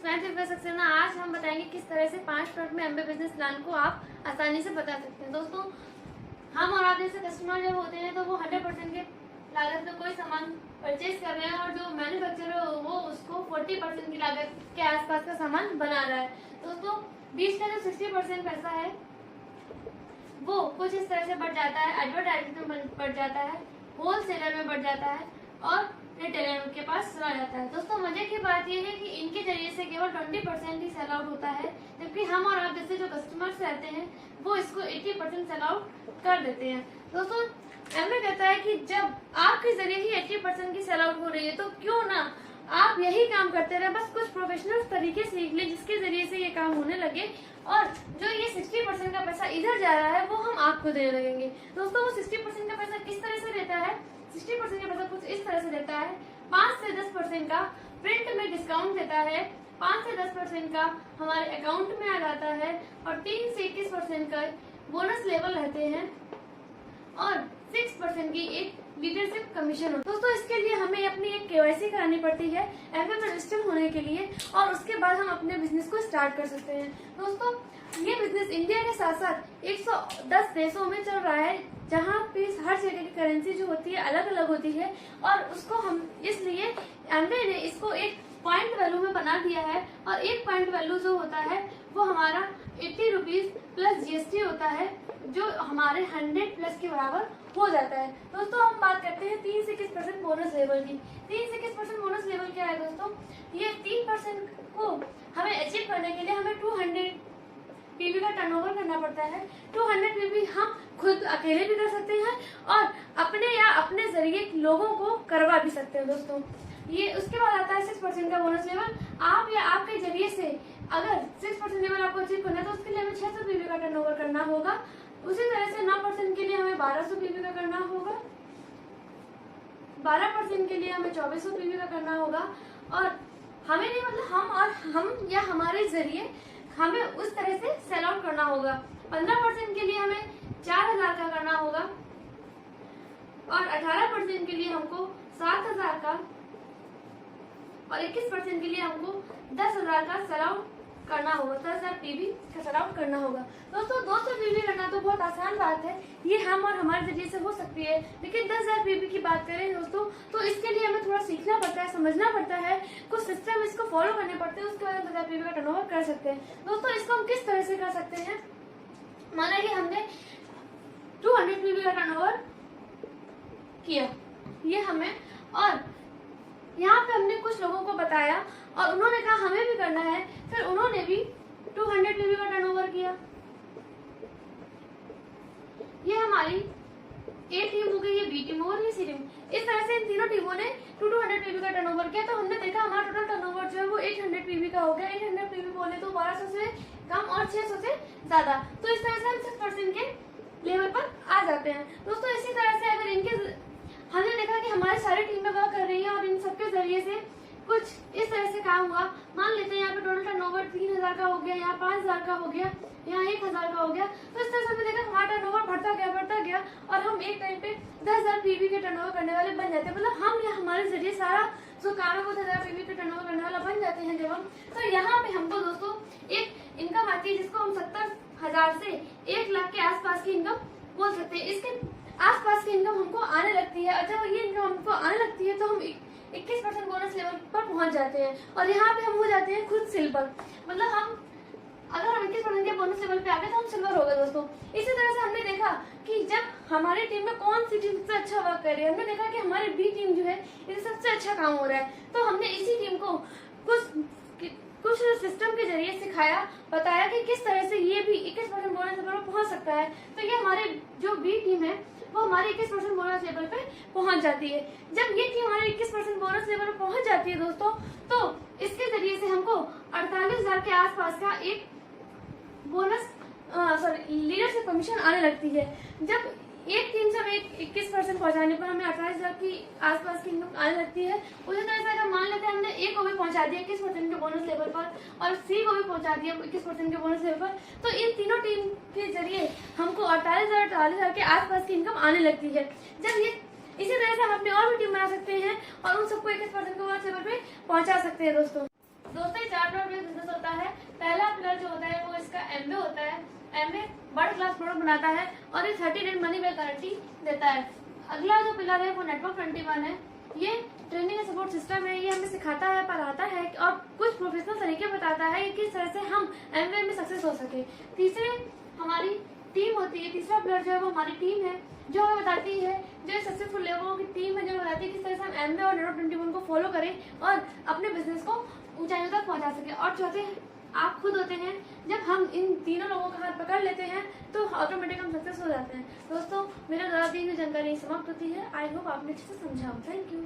मैं दिव्या सक्सेना। आज हम बताएंगे किस तरह से 5 मिनट में एमबी बिजनेस प्लान को आप आसानी से बता सकते हैं। दोस्तों, हम और आप जैसे कस्टमर जब होते हैं तो वो 100% के लागत में कोई सामान परचेज कर रहे हैं और जो मैन्युफैक्चरर है वो उसको 40% की लागत के आसपास का सामान बना रहा है। दोस्तों, बीच का जो 60% पैसा है वो कुछ इस तरह से बढ़ जाता है, एडवर्टाइजमेंट में बढ़ जाता है, होलसेलर में बढ़ जाता है और रिटेलर के पास चला जाता है। दोस्तों, मजे की बात यह है कि इनके जरिए से केवल 20% ही सेल आउट होता है, जबकि हम और आप जैसे जो कस्टमर्स रहते हैं वो इसको 80% सेल आउट कर देते हैं। दोस्तों, एमबी कहता है कि जब आपके जरिए ही 80% की सेल आउट हो रही है तो क्यों ना आप यही काम करते रहे, बस कुछ प्रोफेशनल तरीके सीख ले जिसके जरिए से ये काम होने लगे और जो ये 60% का पैसा इधर जा रहा है वो हम आपको देने लगेंगे। दोस्तों, वो 60% का पैसा किस तरह से रहता है? 60% का पैसा कुछ इस तरह से रहता है। 5 से 10% का प्रिंट में डिस्काउंट देता है, 5 से 10% का हमारे अकाउंट में आ जाता है और 3 से 21% का बोनस लेवल रहते हैं और 6% की एक लीडरशिप कमीशन होता है। दोस्तों, इसके लिए हमें अपनी एक केवाईसी करानी पड़ती है एमबी में रजिस्टर होने के लिए और उसके बाद हम अपने बिजनेस को स्टार्ट कर सकते हैं। दोस्तों, ये बिजनेस इंडिया के साथ साथ 110 देशों में चल रहा है, जहाँ पे हर जगह की करेंसी जो होती है अलग अलग होती है और उसको हम इसलिए एमबी ने इसको एक पॉइंट वैल्यू में बना दिया है और एक पॉइंट वैल्यू जो होता है वो हमारा 80 रुपीज प्लस जीएसटी होता है, जो हमारे 100 प्लस के बराबर हो जाता है। दोस्तों, हम बात करते हैं 3 से 21% बोनस लेवल की। 3 से 21% बोनस लेवल क्या है दोस्तों? ये 3% को हमें अचीव करने के लिए हमें 200 पीवी का टर्नओवर करना पड़ता है। 200 पीवी हम खुद अकेले भी कर सकते हैं और अपने या अपने जरिए लोगों को करवा भी सकते हैं। दोस्तों, ये उसके बाद आता है 6% का बोनस लेवल। आप या आपके जरिए से अगर 6% लेवल आपको अचीव करना है तो उसके लिए हमें 600 पीवी का टर्नओवर करना होगा। उसी तरह से 9% के लिए हमें 1200 पीवी का करना होगा, 12% के लिए हमें 2400 पीवी का करना होगा और हमें नहीं, मतलब हम या हमारे जरिए हमें उस तरह से सेल आउट करना होगा। 15% के लिए हमें 4000 का करना होगा और 18% के लिए हमको 7000 का और 21% के लिए हमको 10,000 का सेल आउट करना होगा, 10,000 पीवी का सेल आउट करना होगा। दोस्तों, 200 पीवी करना तो बहुत आसान बात है, ये हम और हमारे जरिए से हो सकती है, लेकिन 10,000 पीवी की बात करें दोस्तों तो इसके लिए हमें थोड़ा सीखना पड़ता है, समझना पड़ता है, कुछ सिस्टम इसको फॉलो करने पड़ते हैं, उसके बाद 10,000 पीवी का टर्नओवर कर सकते हैं। दोस्तों, इसको हम किस तरह से कर सकते हैं? माना कि हमने 200 पीवी का टर्नओवर किया, ये हमें, और यहाँ पे हमने कुछ लोगों को बताया और उन्होंने कहा हमें भी करना है, फिर उन्होंने भी 200 पीवी का टर्नओवर किया। ये हमारी ए टीम हो गई, ये बी टीम और ये सी टीम। इस तरह से इन तीनों टीमों ने 200 पीवी का टर्नओवर किया तो हमने देखा हमारा टोटल टर्नओवर जो है वो 800 पीवी का हो गया। 800 पीवी बोले तो 1200 से कम और 600 से ज्यादा। तो इस तरह से हम 6% के लेवल पर आ जाते हैं। दोस्तों, इसी तरह से अगर इनके हमने देखा कि हमारी सारी टीमें वर्क कर रही है और इन सबके जरिए से कुछ इस तरह से काम हुआ। मान लेते हैं यहाँ पे टोटल टर्नओवर 3000 का हो गया, यहाँ 5000 का हो गया, यहाँ 1000 का हो गया। तो इस तरह से हमने देखा हमारा टर्नओवर बढ़ता गया और हम एक टाइम पे 10,000 पीवी के टर्नओवर करने वाले बन जाते हैं। मतलब हम या हमारे जरिए सारा जो काम है वो 10,000 पीवी के टर्नओवर करने वाला बन जाते हैं जब हम। तो यहाँ पे हमको दोस्तों एक इनकम आती है जिसको हम 70,000 से 1 लाख के आसपास की इनकम बोल सकते हैं। इसके आसपास की इनकम हमको आने लगती है और जब ये इनकम हमको आने लगती है तो हम 21% बोनस लेवल पर पहुंच जाते हैं और यहाँ पे हम हो जाते हैं खुद सिल्वर। मतलब अगर हम 21% के बोनस लेवल पे आ गए तो हम सिल्वर हो गए। दोस्तों, इसी तरह से हमने देखा कि जब हमारी टीम में कौन सी टीम सबसे अच्छा वर्क कर रही है, हमने देखा कि हमारी बी टीम जो है इससे सबसे अच्छा काम हो रहा है, तो हमने इसी टीम को कुछ सिस्टम के जरिए सिखाया, बताया कि किस तरह से ये भी 21% बोनस लेवल पर पहुंच सकता है। तो ये हमारे जो बी टीम है वो हमारे 21% बोनस लेवल पे पहुंच जाती है। जब ये टीम हमारे 21% बोनस लेवल पे पहुंच जाती है दोस्तों, तो इसके जरिए से हमको 48,000 के आसपास का एक बोनस लीडरशिप कमीशन आने लगती है। जब एक टीम से 21% पहुंचाने पर हमें 28,000 की आसपास की इनकम आने लगती है। उसी तरह से अगर मान लेते हैं हमने ए को भी पहुंचा दिया 21% के बोनस लेवल पर और सी को भी पहुंचा दिया 21% के बोनस लेवल पर, तो इन तीनों टीम के जरिए हमको 48,000 के आसपास की इनकम आने लगती है। जब ये इसी तरह से हम अपनी और भी टीम बना सकते हैं और उन सबको 21% के बोनस लेवल पे पहुंचा सकते हैं। दोस्तों, दोस्तों ये 4 पिलर बेस्ड बिजनेस होता है। पहला पिलर जो होता है वो इसका एमबीए होता है। एमबीए बर्ड क्लास प्रोडक्ट बनाता है और ये 30 डेज मनी बैक गारंटी देता है। अगला जो पिलर है वो नेटवर्क 21 है। ये ट्रेनिंग एंड सपोर्ट सिस्टम है। ये हमें सिखाता है, पढ़ाता है और कुछ प्रोफेशनल तरीके बताता है कि किस तरह से हम एमबीए में सक्सेस हो सके। तीसरे हमारी टीम होती है। तीसरा पिलर जो है वो हमारी टीम है, जो हमें बताती है, जो सक्सेसफुल लोगों की टीम है, जो बताती है किस तरह से हम एमबीए और नेटवर्क 21 को फॉलो करें और अपने बिजनेस को ऊंचाइयों तक पहुंचा सके। और चौथे आप खुद होते हैं। जब हम इन तीनों लोगों का हाथ पकड़ लेते हैं तो ऑटोमेटिक हम सक्सेस हो जाते हैं। दोस्तों मेरा द्वारा दी हुई जानकारी समाप्त होती है। आई होप आपने अच्छे से समझा हो। Thank you.